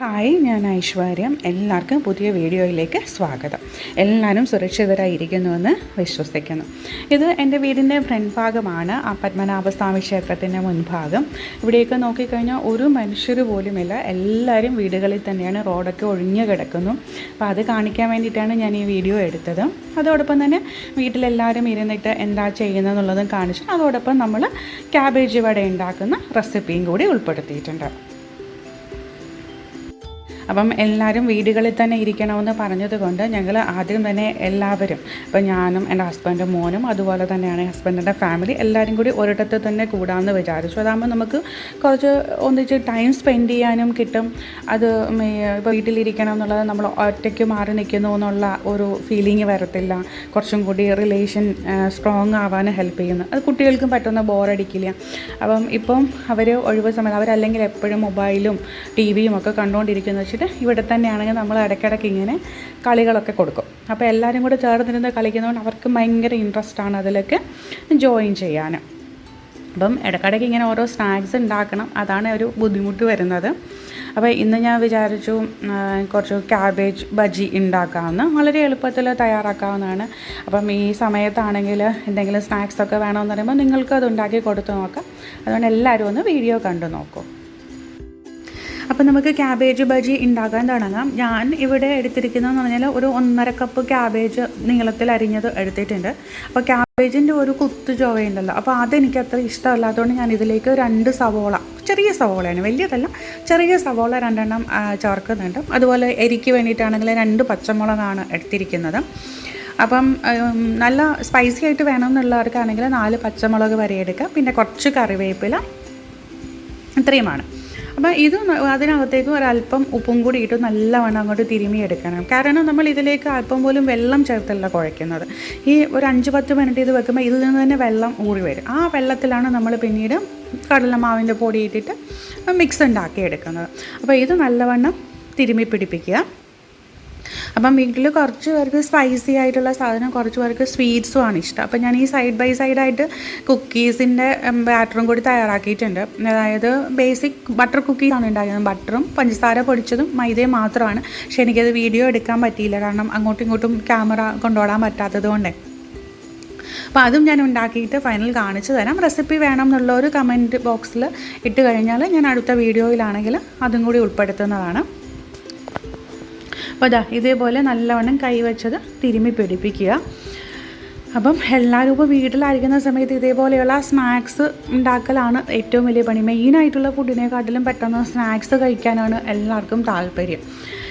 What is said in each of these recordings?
Hi, ഞാൻ ഐശ്വര്യം. എല്ലാവർക്കും പുതിയ വീഡിയോയിലേക്ക് സ്വാഗതം. എല്ലാവരും സുരക്ഷിതരായിരിക്കുന്നുവെന്ന് വിശ്വസിക്കുന്നു. ഇത് എൻ്റെ വീടിൻ്റെ ഫ്രണ്ട് ഭാഗമാണ്, ആ പത്മനാഭസ്വാമി ക്ഷേത്രത്തിൻ്റെ മുൻഭാഗം. ഇവിടെയൊക്കെ നോക്കിക്കഴിഞ്ഞാൽ ഒരു മനുഷ്യർ പോലുമില്ല, എല്ലാവരും വീടുകളിൽ തന്നെയാണ്. റോഡൊക്കെ ഒഴിഞ്ഞു കിടക്കുന്നു. അപ്പോൾ അത് കാണിക്കാൻ വേണ്ടിയിട്ടാണ് ഞാൻ ഈ വീഡിയോ എടുത്തത്. അതോടൊപ്പം തന്നെ വീട്ടിലെല്ലാവരും ഇരുന്നിട്ട് എന്താ ചെയ്യുന്നതെന്നുള്ളതും കാണിച്ചു. അതോടൊപ്പം നമ്മൾ ക്യാബേജ് വട ഉണ്ടാക്കുന്ന റെസിപ്പിയും കൂടി ഉൾപ്പെടുത്തിയിട്ടുണ്ട്. അപ്പം എല്ലാവരും വീടുകളിൽ തന്നെ ഇരിക്കണമെന്ന് പറഞ്ഞതുകൊണ്ട് ഞങ്ങൾ ആദ്യം തന്നെ എല്ലാവരും, ഇപ്പം ഞാനും എൻ്റെ ഹസ്ബൻഡും മോനും അതുപോലെ തന്നെയാണ് ഹസ്ബൻഡിൻ്റെ ഫാമിലി എല്ലാവരും കൂടി ഒരിടത്ത് തന്നെ കൂടാമെന്ന് വിചാരിച്ചു. അതാകുമ്പോൾ നമുക്ക് കുറച്ച് ഒന്നിച്ച് ടൈം സ്പെൻഡ് ചെയ്യാനും കിട്ടും. അത് ഇപ്പോൾ വീട്ടിലിരിക്കണം എന്നുള്ളത് നമ്മൾ ഒറ്റയ്ക്ക് മാറി നിൽക്കുന്നു എന്നുള്ള ഒരു ഫീലിംഗ് വരത്തില്ല. കുറച്ചും കൂടി റിലേഷൻ സ്ട്രോങ് ആവാൻ ഹെൽപ്പ് ചെയ്യുന്നു. അത് കുട്ടികൾക്കും പറ്റുന്ന ബോറടിക്കില്ല. അപ്പം ഇപ്പം അവർ ഒഴിവ് സമയത്ത് അവരല്ലെങ്കിൽ എപ്പോഴും മൊബൈലും ടി വിയും ഒക്കെ കണ്ടുകൊണ്ടിരിക്കുന്നത് വെച്ചിട്ട് ഇവിടെ തന്നെയാണെങ്കിൽ നമ്മൾ ഇടയ്ക്കിടയ്ക്ക് ഇങ്ങനെ കളികളൊക്കെ കൊടുക്കും. അപ്പോൾ എല്ലാവരും കൂടെ ചേർന്നിരുന്ന് കളിക്കുന്നതുകൊണ്ട് അവർക്ക് ഭയങ്കര ഇൻട്രസ്റ്റാണ് അതിലേക്ക് ജോയിൻ ചെയ്യാൻ. അപ്പം ഇടയ്ക്കിടയ്ക്ക് ഇങ്ങനെ ഓരോ സ്നാക്സ് ഉണ്ടാക്കണം, അതാണ് ഒരു ബുദ്ധിമുട്ട് വരുന്നത്. അപ്പോൾ ഇന്ന് ഞാൻ വിചാരിച്ചു കുറച്ച് ക്യാബേജ് ബജി ഉണ്ടാക്കാമെന്ന്. വളരെ എളുപ്പത്തിൽ തയ്യാറാക്കാവുന്നതാണ്. അപ്പം ഈ സമയത്താണെങ്കിൽ എന്തെങ്കിലും സ്നാക്സൊക്കെ വേണമെന്ന് പറയുമ്പോൾ നിങ്ങൾക്ക് അത് ഉണ്ടാക്കി കൊടുത്ത് നോക്കാം. അതുകൊണ്ട് എല്ലാവരും ഒന്ന് വീഡിയോ കണ്ടു നോക്കൂ. അപ്പോൾ നമുക്ക് ക്യാബേജ് ബജി ഉണ്ടാക്കാൻ തുടങ്ങാം. ഞാൻ ഇവിടെ എടുത്തിരിക്കുന്നതെന്ന് പറഞ്ഞാൽ ഒരു 1.5 കപ്പ് ക്യാബേജ് നീളത്തിൽ അരിഞ്ഞത് എടുത്തിട്ടുണ്ട്. അപ്പോൾ ക്യാബേജിൻ്റെ ഒരു കുത്തു ചൊവയുണ്ടല്ലോ, അപ്പോൾ അതെനിക്ക് അത്ര ഇഷ്ടമല്ലാത്തതുകൊണ്ട് ഞാൻ ഇതിലേക്ക് 2 സവോള, ചെറിയ സവോളയാണ്, വലിയതല്ല, ചെറിയ സവോള 2 എണ്ണം ചേർക്കുന്നുണ്ട്. അതുപോലെ എരിക്ക് വേണ്ടിയിട്ടാണെങ്കിൽ 2 പച്ചമുളകാണ് എടുത്തിരിക്കുന്നത്. അപ്പം നല്ല സ്പൈസി ആയിട്ട് വേണമെന്നുള്ളവർക്കാണെങ്കിൽ 4 പച്ചമുളക് വരെ എടുക്കാം. പിന്നെ കുറച്ച് കറിവേപ്പില, ഇത്രയുമാണ്. അപ്പോൾ ഇത് അതിനകത്തേക്ക് ഒരല്പം ഉപ്പും കൂടി ഇട്ട് നല്ലവണ്ണം അങ്ങോട്ട് തിരുമിയെടുക്കണം. കാരണം നമ്മൾ ഇതിലേക്ക് അല്പം പോലും വെള്ളം ചേർത്തല്ല കുഴയ്ക്കുന്നത്. ഈ ഒരു 5-10 മിനിറ്റ് ഇത് വെക്കുമ്പോൾ ഇതിൽ നിന്ന് തന്നെ വെള്ളം ഊറി വരും. ആ വെള്ളത്തിലാണ് നമ്മൾ പിന്നീട് കടലമാവിൻ്റെ പൊടി ഇട്ടിട്ട് മിക്സ് ഉണ്ടാക്കിയെടുക്കുന്നത്. അപ്പോൾ ഇത് നല്ലവണ്ണം തിരുമി പിടിപ്പിക്കുക. അപ്പം വീട്ടിൽ കുറച്ച് പേർക്ക് സ്പൈസി ആയിട്ടുള്ള സാധനം, കുറച്ച് പേർക്ക് സ്വീറ്റ്സും ആണ് ഇഷ്ടം. അപ്പം ഞാൻ ഈ സൈഡ് ബൈ സൈഡായിട്ട് കുക്കീസിൻ്റെ ബാറ്ററും കൂടി തയ്യാറാക്കിയിട്ടുണ്ട്. അതായത് ബേസിക് ബട്ടർ കുക്കീസാണ് ഉണ്ടാക്കുന്നത്. ബട്ടറും പഞ്ചസാര പൊടിച്ചതും മൈദയും മാത്രമാണ്. പക്ഷേ എനിക്കത് വീഡിയോ എടുക്കാൻ പറ്റിയില്ല, കാരണം അങ്ങോട്ടും ഇങ്ങോട്ടും ക്യാമറ കൊണ്ടുപോകാൻ പറ്റാത്തത് കൊണ്ടേ. അപ്പോൾ അതും ഞാൻ ഉണ്ടാക്കിയിട്ട് ഫൈനൽ കാണിച്ചു തരാം. റെസിപ്പി വേണം എന്നുള്ളൊരു കമൻറ്റ് ബോക്സിൽ ഇട്ട് കഴിഞ്ഞാൽ ഞാൻ അടുത്ത വീഡിയോയിലാണെങ്കിൽ അതും കൂടി ഉൾപ്പെടുത്തുന്നതാണ്. അപ്പോൾ ഇതേപോലെ നല്ലവണ്ണം കൈവച്ചത് തിരുമ്മി പിടിപ്പിക്കുക. അപ്പം എല്ലാവരും ഇപ്പോൾ വീട്ടിലായിരിക്കുന്ന സമയത്ത് ഇതേപോലെയുള്ള സ്നാക്സ് ഉണ്ടാക്കലാണ് ഏറ്റവും വലിയ പണി. മെയിനായിട്ടുള്ള ഫുഡിനെക്കാട്ടിലും പെട്ടെന്ന് സ്നാക്സ് കഴിക്കാനാണ് എല്ലാവർക്കും താല്പര്യം.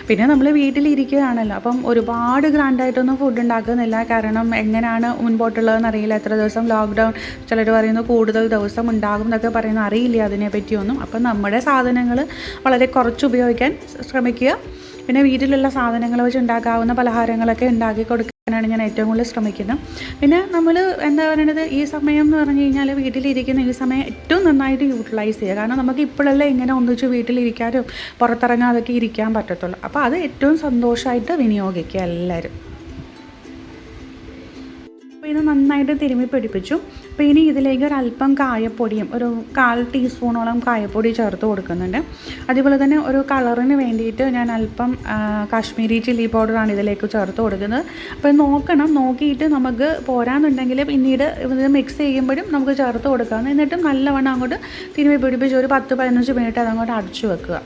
പിന്നെ നമ്മൾ വീട്ടിലിരിക്കുകയാണല്ലോ, അപ്പം ഒരുപാട് ഗ്രാൻഡായിട്ടൊന്നും ഫുഡ് ഉണ്ടാക്കുന്നില്ല. കാരണം എങ്ങനെയാണ് മുൻപോട്ടുള്ളതെന്ന് അറിയില്ല. എത്ര ദിവസം ലോക്ക്ഡൗൺ, ചിലർ പറയുന്നു കൂടുതൽ ദിവസം ഉണ്ടാകും എന്നൊക്കെ പറയുന്നത്, അറിയില്ല അതിനെപ്പറ്റിയൊന്നും. അപ്പം നമ്മുടെ സാധനങ്ങൾ വളരെ കുറച്ച് ഉപയോഗിക്കാൻ ശ്രമിക്കുക. പിന്നെ വീട്ടിലുള്ള സാധനങ്ങൾ വെച്ച് ഉണ്ടാക്കാവുന്ന പലഹാരങ്ങളൊക്കെ ഉണ്ടാക്കി കൊടുക്കാനാണ് ഞാൻ ഏറ്റവും കൂടുതൽ ശ്രമിക്കുന്നത്. പിന്നെ നമ്മൾ എന്താ പറയുന്നത്, ഈ സമയം എന്ന് പറഞ്ഞു കഴിഞ്ഞാൽ വീട്ടിലിരിക്കുന്ന ഈ സമയം ഏറ്റവും നന്നായിട്ട് യൂട്ടിലൈസ് ചെയ്യുക. കാരണം നമുക്ക് ഇപ്പോഴല്ലേ ഇങ്ങനെ ഒന്നിച്ച് വീട്ടിലിരിക്കാനും പുറത്തിറങ്ങാതൊക്കെ ഇരിക്കാൻ പറ്റത്തുള്ളൂ. അപ്പോൾ അത് ഏറ്റവും സന്തോഷമായിട്ട് വിനിയോഗിക്കുക എല്ലാവരും. അപ്പോൾ ഇത് നന്നായിട്ട് തിരുമ്മി പിടിപ്പിച്ചു. അപ്പോൾ ഇനി ഇതിലേക്ക് ഒരല്പം കായപ്പൊടിയും ഒരു 1/4 ടീസ്പൂണോളം കായപ്പൊടി ചേർത്ത് കൊടുക്കുന്നുണ്ട്. അതുപോലെ തന്നെ ഒരു കളറിന് വേണ്ടിയിട്ട് ഞാൻ അല്പം കാശ്മീരി ചില്ലി പൗഡറാണ് ഇതിലേക്ക് ചേർത്ത് കൊടുക്കുന്നത്. അപ്പോൾ നോക്കിയിട്ട് നമുക്ക് പോരാന്നുണ്ടെങ്കിൽ പിന്നീട് ഇത് മിക്സ് ചെയ്യുമ്പോഴും നമുക്ക് ചേർത്ത് കൊടുക്കാം. എന്നിട്ടും നല്ലവണ്ണം അങ്ങോട്ട് തിരുമ്മി പിടിപ്പിച്ച് ഒരു 10-15 മിനിറ്റ് അതങ്ങോട്ട് അടച്ചു വെക്കുക.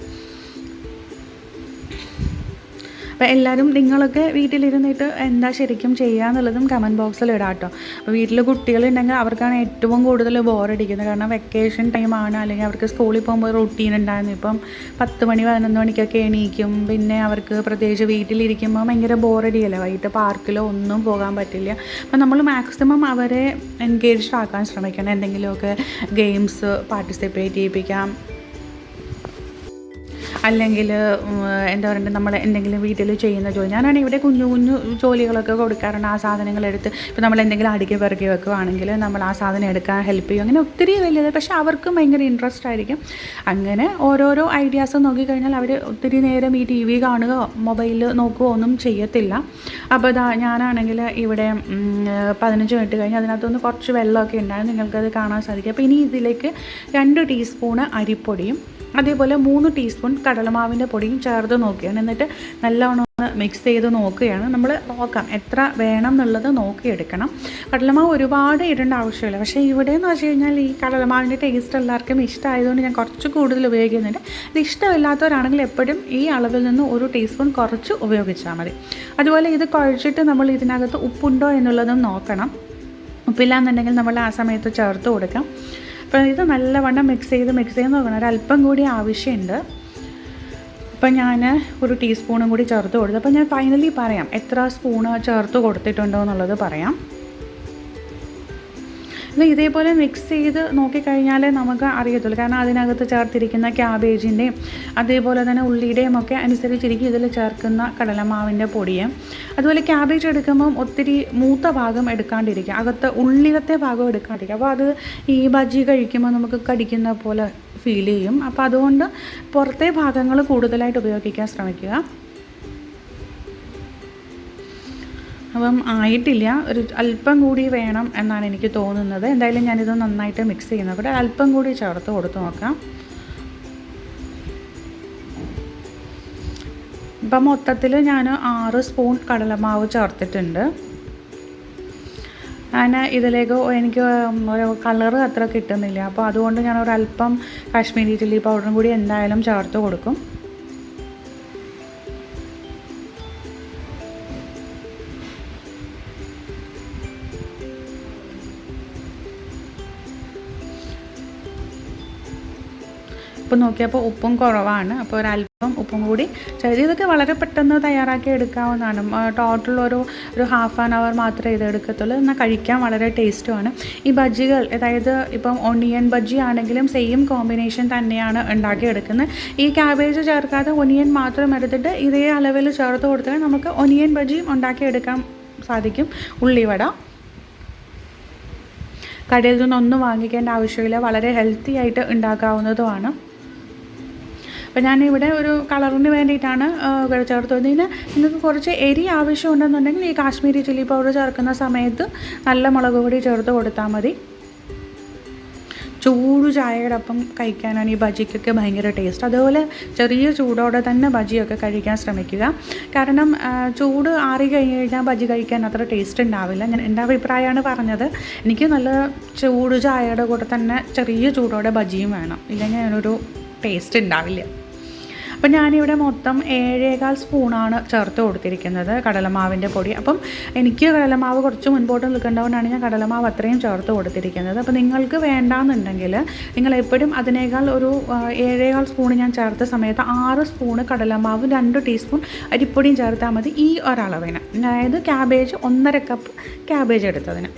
അപ്പോൾ എല്ലാവരും നിങ്ങളൊക്കെ വീട്ടിലിരുന്നിട്ട് എന്താ ശരിക്കും ചെയ്യുക എന്നുള്ളതും കമൻറ്റ് ബോക്സിൽ ഇടാം കേട്ടോ. അപ്പോൾ വീട്ടിൽ കുട്ടികളുണ്ടെങ്കിൽ അവർക്കാണ് ഏറ്റവും കൂടുതൽ ബോറടിക്കുന്നത്. കാരണം വെക്കേഷൻ ടൈമാണ്, അല്ലെങ്കിൽ അവർക്ക് സ്കൂളിൽ പോകുമ്പോൾ റൂട്ടീൻ ഉണ്ടായിരുന്നു. ഇപ്പം 10 മണി 11 മണിക്കൊക്കെ എണീക്കും. പിന്നെ അവർക്ക് പ്രത്യേകിച്ച് വീട്ടിലിരിക്കുമ്പോൾ ഭയങ്കര ബോറടിയല്ലേ, വൈകിട്ട് പാർക്കിലോ ഒന്നും പോകാൻ പറ്റില്ല. അപ്പം നമ്മൾ മാക്സിമം അവരെ എൻഗേജ്ഡ് ആക്കാൻ ശ്രമിക്കണം. എന്തെങ്കിലുമൊക്കെ ഗെയിംസ് പാർട്ടിസിപ്പേറ്റ് ചെയ്യിപ്പിക്കാം. അല്ലെങ്കിൽ എന്താ പറയുക, നമ്മൾ എന്തെങ്കിലും വീട്ടിൽ ചെയ്യുന്ന ജോലി, ഞാനാണ് ഇവിടെ കുഞ്ഞു ജോലികളൊക്കെ കൊടുക്കാറുണ്ട്. ആ സാധനങ്ങളെടുത്ത് ഇപ്പോൾ നമ്മൾ എന്തെങ്കിലും അടുക്കി പെറുക്കി വെക്കുകയാണെങ്കിൽ നമ്മൾ ആ സാധനം എടുക്കാൻ ഹെൽപ്പ് ചെയ്യും. അങ്ങനെ ഒത്തിരി വലിയത്, പക്ഷേ അവർക്കും ഭയങ്കര ഇൻട്രസ്റ്റ് ആയിരിക്കും. അങ്ങനെ ഓരോരോ ഐഡിയാസ് നോക്കിക്കഴിഞ്ഞാൽ അവർ ഒത്തിരി നേരം ഈ TV കാണുകയോ മൊബൈലിൽ നോക്കുകയോ ഒന്നും ചെയ്യത്തില്ല. അപ്പോൾ ഞാനാണെങ്കിൽ ഇവിടെ 15 മിനിറ്റ് കഴിഞ്ഞ് അതിനകത്തുനിന്ന് കുറച്ച് വെള്ളമൊക്കെ ഉണ്ടായിരുന്നു, നിങ്ങൾക്കത് കാണാൻ സാധിക്കും. അപ്പോൾ ഇനി ഇതിലേക്ക് 2 ടീസ്പൂണ് അരിപ്പൊടിയും അതേപോലെ 3 ടീസ്പൂൺ കടലമാവിൻ്റെ പൊടിയും ചേർത്ത് നോക്കുകയാണ്. എന്നിട്ട് നല്ലവണ്ണം മിക്സ് ചെയ്ത് നോക്കുകയാണ്. നമ്മൾ നോക്കാം എത്ര വേണം എന്നുള്ളത് നോക്കിയെടുക്കണം. കടലമാവ് ഒരുപാട് ഇടേണ്ട ആവശ്യമില്ല. പക്ഷേ ഇവിടെ എന്ന് വെച്ച് കഴിഞ്ഞാൽ ഈ കടലമാവിൻ്റെ ടേസ്റ്റ് എല്ലാവർക്കും ഇഷ്ടമായതുകൊണ്ട് ഞാൻ കുറച്ച് കൂടുതൽ ഉപയോഗിക്കുന്നുണ്ട്. ഇത് ഇഷ്ടമില്ലാത്തവരാണെങ്കിൽ എപ്പോഴും ഈ അളവിൽ നിന്ന് ഒരു ടീസ്പൂൺ കുറച്ച് ഉപയോഗിച്ചാൽ മതി. അതുപോലെ ഇത് കുഴച്ചിട്ട് നമ്മൾ ഇതിനകത്ത് ഉപ്പുണ്ടോ എന്നുള്ളതും നോക്കണം. ഉപ്പില്ലാന്നുണ്ടെങ്കിൽ നമ്മൾ ആ സമയത്ത് ചേർത്ത് കൊടുക്കാം. അപ്പോൾ ഇത് നല്ലവണ്ണം മിക്സ് ചെയ്ത് നോക്കണം. ഒരല്പം കൂടി ആവശ്യമുണ്ട്. അപ്പം ഞാൻ ഒരു ടീസ്പൂണും കൂടി ചേർത്ത് കൊടുത്തു. അപ്പോൾ ഞാൻ ഫൈനലി പറയാം എത്ര സ്പൂണ് ചേർത്ത് കൊടുത്തിട്ടുണ്ടോ എന്നുള്ളത് പറയാം. അപ്പോൾ ഇതേപോലെ മിക്സ് ചെയ്ത് നോക്കിക്കഴിഞ്ഞാൽ നമുക്ക് അറിയത്തുള്ളൂ. കാരണം അതിനകത്ത് ചേർത്തിരിക്കുന്ന ക്യാബേജിൻ്റെയും അതേപോലെ തന്നെ ഉള്ളിയുടെയും ഒക്കെ അനുസരിച്ചിരിക്കും ഇതിൽ ചേർക്കുന്ന കടലമാവിൻ്റെ പൊടിയും. അതുപോലെ ക്യാബേജ് എടുക്കുമ്പം ഒത്തിരി മൂത്ത ഭാഗം എടുക്കാണ്ടിരിക്കുക, അകത്ത് ഉള്ളിലത്തെ ഭാഗം എടുക്കാണ്ടിരിക്കുക. അപ്പോൾ അത് ഈ ബജി കഴിക്കുമ്പോൾ നമുക്ക് കടിക്കുന്ന പോലെ ഫീൽ ചെയ്യും. അപ്പോൾ അതുകൊണ്ട് പുറത്തെ ഭാഗങ്ങൾ കൂടുതലായിട്ട് ഉപയോഗിക്കാൻ ശ്രമിക്കുക. അപ്പം ആയിട്ടില്ല, ഒരു അല്പം കൂടി വേണം എന്നാണ് എനിക്ക് തോന്നുന്നത്. എന്തായാലും ഞാനിത് നന്നായിട്ട് മിക്സ് ചെയ്യുന്നത് കൂടെ അല്പം കൂടി ചേർത്ത് കൊടുത്ത് നോക്കാം. ഇപ്പം മൊത്തത്തിൽ ഞാൻ 6 സ്പൂൺ കടലമാവ് ചേർത്തിട്ടുണ്ട്. ഞാൻ ഇതിലേക്ക് എനിക്ക് ഒരു കളറ് അത്ര കിട്ടുന്നില്ല. അപ്പോൾ അതുകൊണ്ട് ഞാൻ ഒരല്പം കാശ്മീരി ചില്ലി പൗഡറും കൂടി എന്തായാലും ചേർത്ത് കൊടുക്കും. ഉപ്പ് നോക്കിയപ്പോൾ ഉപ്പും കുറവാണ്. അപ്പോൾ ഒരല്പം ഉപ്പും കൂടി ഇതൊക്കെ വളരെ പെട്ടെന്ന് തയ്യാറാക്കി എടുക്കാവുന്നതാണ്. ടോട്ടൽ ഒരു ഹാഫ് ആൻ അവർ മാത്രമേ ഇത് എടുക്കത്തുള്ളൂ. എന്നാൽ കഴിക്കാൻ വളരെ ടേസ്റ്റുമാണ്. ഈ ബജ്ജികൾ, അതായത് ഇപ്പം ഒണിയൻ ബജ്ജി ആണെങ്കിലും സെയിം കോമ്പിനേഷൻ തന്നെയാണ് ഉണ്ടാക്കിയെടുക്കുന്നത്. ഈ ക്യാബേജ് ചേർക്കാതെ ഒണിയൻ മാത്രം എടുത്തിട്ട് ഇതേ അളവിൽ ചേർത്ത് കൊടുത്താൽ നമുക്ക് ഒണിയൻ ബജ്ജിയും ഉണ്ടാക്കിയെടുക്കാൻ സാധിക്കും. ഉള്ളിവട കടയിൽ നിന്നൊന്നും വാങ്ങിക്കേണ്ട ആവശ്യമില്ല, വളരെ ഹെൽത്തി ആയിട്ട് ഉണ്ടാക്കാവുന്നതുമാണ്. അപ്പോൾ ഞാനിവിടെ ഒരു കളറിന് വേണ്ടിയിട്ടാണ് ചേർത്ത് ഇതിന്. നിങ്ങൾക്ക് കുറച്ച് എരി ആവശ്യമുണ്ടെന്നുണ്ടെങ്കിൽ ഈ കാശ്മീരി ചില്ലി പൗഡർ ചേർക്കുന്ന സമയത്ത് നല്ല മുളക് പൊടി ചേർത്ത് കൊടുത്താൽ മതി. ചൂട് ചായയുടെ ഒപ്പം കഴിക്കാനാണ് ഈ ബജിക്കൊക്കെ ഭയങ്കര ടേസ്റ്റ്. അതുപോലെ ചെറിയ ചൂടോടെ തന്നെ ബജിയൊക്കെ കഴിക്കാൻ ശ്രമിക്കുക. കാരണം ചൂട് ആറി കഴിഞ്ഞ് കഴിഞ്ഞാൽ ബജി കഴിക്കാൻ അത്ര ടേസ്റ്റ് ഉണ്ടാവില്ല. ഞാൻ എൻ്റെ അഭിപ്രായമാണ് പറഞ്ഞത്. എനിക്ക് നല്ല ചൂട് ചായയുടെ കൂടെ തന്നെ ചെറിയ ചൂടോടെ ബജിയും വേണം, ഇല്ലെങ്കിൽ അതിനൊരു ടേസ്റ്റ് ഉണ്ടാവില്ല. അപ്പം ഞാനിവിടെ മൊത്തം 7.25 സ്പൂണാണ് ചേർത്ത് കൊടുത്തിരിക്കുന്നത് കടലമാവിൻ്റെ പൊടി. അപ്പം എനിക്ക് കടലമാവ് കുറച്ച് മുൻപോട്ട് നിൽക്കേണ്ടതുകൊണ്ടാണ് ഞാൻ കടലമാവ് അത്രയും ചേർത്ത് കൊടുത്തിരിക്കുന്നത്. അപ്പോൾ നിങ്ങൾക്ക് വേണ്ടാന്നുണ്ടെങ്കിൽ നിങ്ങൾ എപ്പോഴും അതിനേക്കാൾ ഒരു 7.25 സ്പൂൺ ഞാൻ ചേർത്ത സമയത്ത് 6 സ്പൂണ് കടലമാവ് 2 ടീസ്പൂൺ അരിപ്പൊടിയും ചേർത്താൽ മതി ഈ ഒരളവിന്. അതായത് ക്യാബേജ് 1.5 കപ്പ് ക്യാബേജ് എടുത്തതിന്.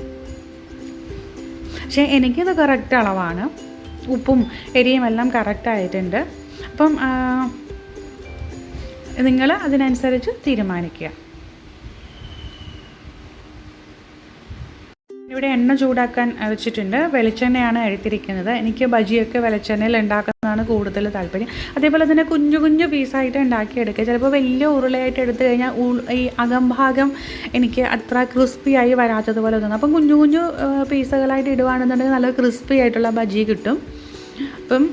പക്ഷേ എനിക്കിത് കറക്റ്റ് അളവാണ്. ഉപ്പും എരിയും എല്ലാം കറക്റ്റായിട്ടുണ്ട്. അപ്പം നിങ്ങൾ അതിനനുസരിച്ച് തീരുമാനിക്കുക. ഇവിടെ എണ്ണ ചൂടാക്കാൻ വെച്ചിട്ടുണ്ട്. വെളിച്ചെണ്ണയാണ് എടുത്തിരിക്കുന്നത്. എനിക്ക് ബജിയൊക്കെ വെളിച്ചെണ്ണയിൽ ഉണ്ടാക്കുന്നതാണ് കൂടുതൽ താല്പര്യം. അതേപോലെ തന്നെ കുഞ്ഞു കുഞ്ഞു പീസായിട്ട് ഉണ്ടാക്കിയെടുക്കുക. ചിലപ്പോൾ വലിയ ഉരുളയായിട്ട് എടുത്തു കഴിഞ്ഞാൽ ഈ അകംഭാഗം എനിക്ക് അത്ര ക്രിസ്പി ആയി വരാത്തതുപോലെ തോന്നും. അപ്പം കുഞ്ഞു കുഞ്ഞു പീസുകളായിട്ട് ഇടുകയാണെന്നുണ്ടെങ്കിൽ നല്ല ക്രിസ്പി ആയിട്ടുള്ള ബജി കിട്ടും. അപ്പം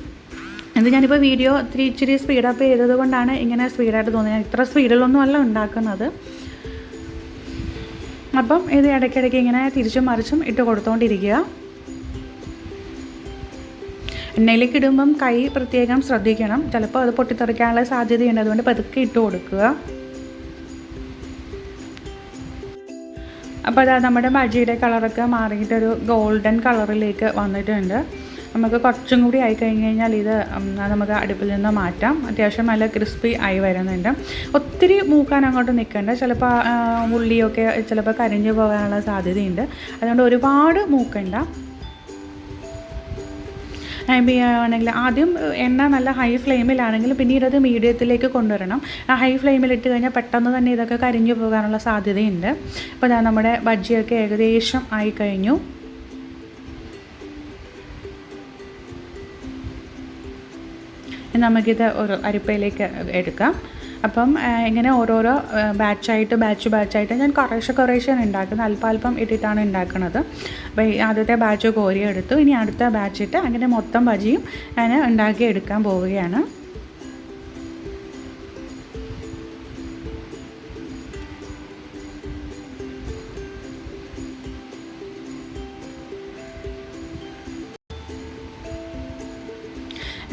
ഇത് ഞാനിപ്പോൾ വീഡിയോ ഇച്ചിരി സ്പീഡപ്പ് ചെയ്തത് കൊണ്ടാണ് ഇങ്ങനെ സ്പീഡായിട്ട് തോന്നുന്നത്. ഞാൻ ഇത്ര സ്പീഡിലൊന്നും അല്ല ഉണ്ടാക്കുന്നത്. അപ്പം ഇത് ഇടയ്ക്കിടയ്ക്ക് ഇങ്ങനെ തിരിച്ചും മറിച്ചും ഇട്ട് കൊടുത്തുകൊണ്ടിരിക്കുക. എണ്ണയിലേക്ക് ഇടുമ്പം കൈ പ്രത്യേകം ശ്രദ്ധിക്കണം, ചിലപ്പോൾ അത് പൊട്ടിത്തെറിക്കാനുള്ള സാധ്യതയുണ്ട്. അതുകൊണ്ട് പതുക്കെ ഇട്ട് കൊടുക്കുക. അപ്പോൾ അതാ നമ്മുടെ ബജിയുടെ കളറൊക്കെ മാറിയിട്ടൊരു ഗോൾഡൻ കളറിലേക്ക് വന്നിട്ടുണ്ട്. നമുക്ക് കുറച്ചും കൂടി ആയി കഴിഞ്ഞ് കഴിഞ്ഞാൽ ഇത് നമുക്ക് അടുപ്പിൽ നിന്ന് മാറ്റാം. അത്യാവശ്യം നല്ല ക്രിസ്പി ആയി വരുന്നുണ്ട്. ഒത്തിരി മൂക്കാൻ അങ്ങോട്ട് നിൽക്കേണ്ട, ചിലപ്പോൾ ഉള്ളിയൊക്കെ ചിലപ്പോൾ കരിഞ്ഞു പോകാനുള്ള സാധ്യതയുണ്ട്. അതുകൊണ്ട് ഒരുപാട് മൂക്കണ്ട. ആണെങ്കിൽ ആദ്യം എണ്ണ നല്ല ഹൈ ഫ്ലെയിമിലാണെങ്കിൽ പിന്നീട് അത് മീഡിയത്തിലേക്ക് കൊണ്ടുവരണം. ആ ഹൈ ഫ്ലെയിമിലിട്ട് കഴിഞ്ഞാൽ പെട്ടെന്ന് തന്നെ ഇതൊക്കെ കരിഞ്ഞു പോകാനുള്ള സാധ്യതയുണ്ട്. അപ്പോൾ ഞാൻ നമ്മുടെ ബജിയൊക്കെ ഏകദേശം ആയി കഴിഞ്ഞു. നമുക്കിത് ഒരു അരിപ്പയിലേക്ക് എടുക്കാം. അപ്പം ഇങ്ങനെ ഓരോരോ ബാച്ചായിട്ട് ഞാൻ കുറേശ്ശെ ഉണ്ടാക്കുന്നത്. അല്പം ഇട്ടിട്ടാണ് ഉണ്ടാക്കുന്നത്. അപ്പോൾ ആദ്യത്തെ ബാച്ച് കോരിയെടുത്തു. ഇനി അടുത്ത ബാച്ചിട്ട് അങ്ങനെ മൊത്തം ബജിയും ഞാൻ ഉണ്ടാക്കി എടുക്കാൻ പോവുകയാണ്.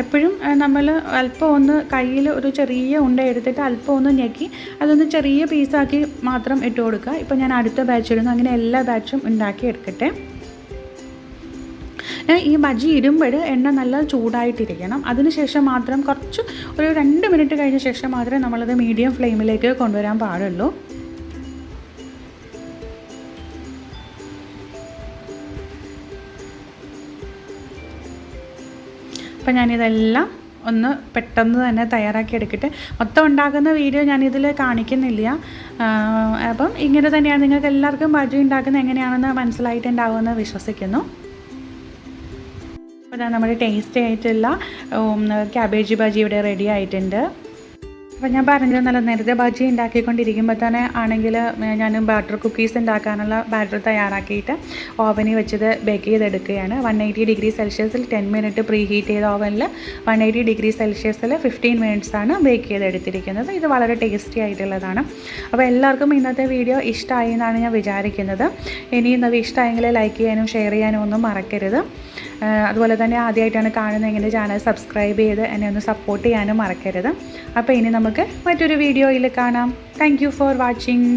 എപ്പോഴും നമ്മൾ അല്പം ഒന്ന് കയ്യിൽ ഒരു ചെറിയ ഉണ്ട എടുത്തിട്ട് അല്പം ഒന്ന് ഞെക്കി അതൊന്ന് ചെറിയ പീസാക്കി മാത്രം ഇട്ട് കൊടുക്കുക. ഇപ്പോൾ ഞാൻ അടുത്ത ബാച്ച് ഇടുന്നു, അങ്ങനെ എല്ലാ ബാച്ചും ഉണ്ടാക്കി എടുക്കട്ടെ. ഈ ബജി ഇടുമ്പോൾ എണ്ണ നല്ല ചൂടായിട്ടിരിക്കണം. അതിനുശേഷം മാത്രം കുറച്ച് ഒരു 2 മിനിറ്റ് കഴിഞ്ഞ ശേഷം മാത്രമേ നമ്മളത് മീഡിയം ഫ്ലെയിമിലേക്ക് കൊണ്ടുവരാൻ പാടുള്ളൂ. അപ്പോൾ ഞാനിതെല്ലാം ഒന്ന് പെട്ടെന്ന് തന്നെ തയ്യാറാക്കി എടുക്കട്ടെ. മൊത്തം ഉണ്ടാക്കുന്ന വീഡിയോ ഞാനിതിൽ കാണിക്കുന്നില്ല. അപ്പം ഇങ്ങനെ തന്നെയാണ്. നിങ്ങൾക്ക് എല്ലാവർക്കും ബജി ഉണ്ടാക്കുന്നത് എങ്ങനെയാണെന്ന് മനസ്സിലായിട്ടുണ്ടാകുമെന്ന് വിശ്വസിക്കുന്നു. അപ്പോൾ നമ്മുടെ ടേസ്റ്റി ആയിട്ടുള്ള ക്യാബേജ് ബജി ഇവിടെ റെഡി ആയിട്ടുണ്ട്. അപ്പോൾ ഞാൻ പറഞ്ഞത് നല്ല നേരത്തെ ബജി ഉണ്ടാക്കിക്കൊണ്ടിരിക്കുമ്പോൾ തന്നെ ആണെങ്കിൽ ഞാൻ ബാറ്റർ കുക്കീസ് ഉണ്ടാക്കാനുള്ള ബാറ്റർ തയ്യാറാക്കിയിട്ട് ഓവനിൽ വെച്ചത് ബേക്ക് ചെയ്തെടുക്കുകയാണ്. 180 ഡിഗ്രി സെൽഷ്യസിൽ 10 മിനിറ്റ് പ്രീ ഹീറ്റ് ചെയ്ത ഓവനിൽ 180 ഡിഗ്രി സെൽഷ്യസിൽ 15 മിനിറ്റ്സാണ് ബേക്ക് ചെയ്തെടുത്തിരിക്കുന്നത്. ഇത് വളരെ ടേസ്റ്റി ആയിട്ടുള്ളതാണ്. അപ്പോൾ എല്ലാവർക്കും ഇന്നത്തെ വീഡിയോ ഇഷ്ടമായി എന്നാണ് ഞാൻ വിചാരിക്കുന്നത്. ഇനി ഇന്നത് ഇഷ്ടമായെങ്കിൽ ലൈക്ക് ചെയ്യാനും ഷെയർ ചെയ്യാനും ഒന്നും മറക്കരുത്. അതുപോലെ തന്നെ ആദ്യമായിട്ടാണ് കാണുന്നതെങ്കിൽ ചാനൽ സബ്സ്ക്രൈബ് ചെയ്ത് എന്നെ ഒന്ന് സപ്പോർട്ട് ചെയ്യാനും മറക്കരുത്. അപ്പോൾ ഇനി നമുക്ക് മറ്റൊരു വീഡിയോയിൽ കാണാം. Thank you for watching.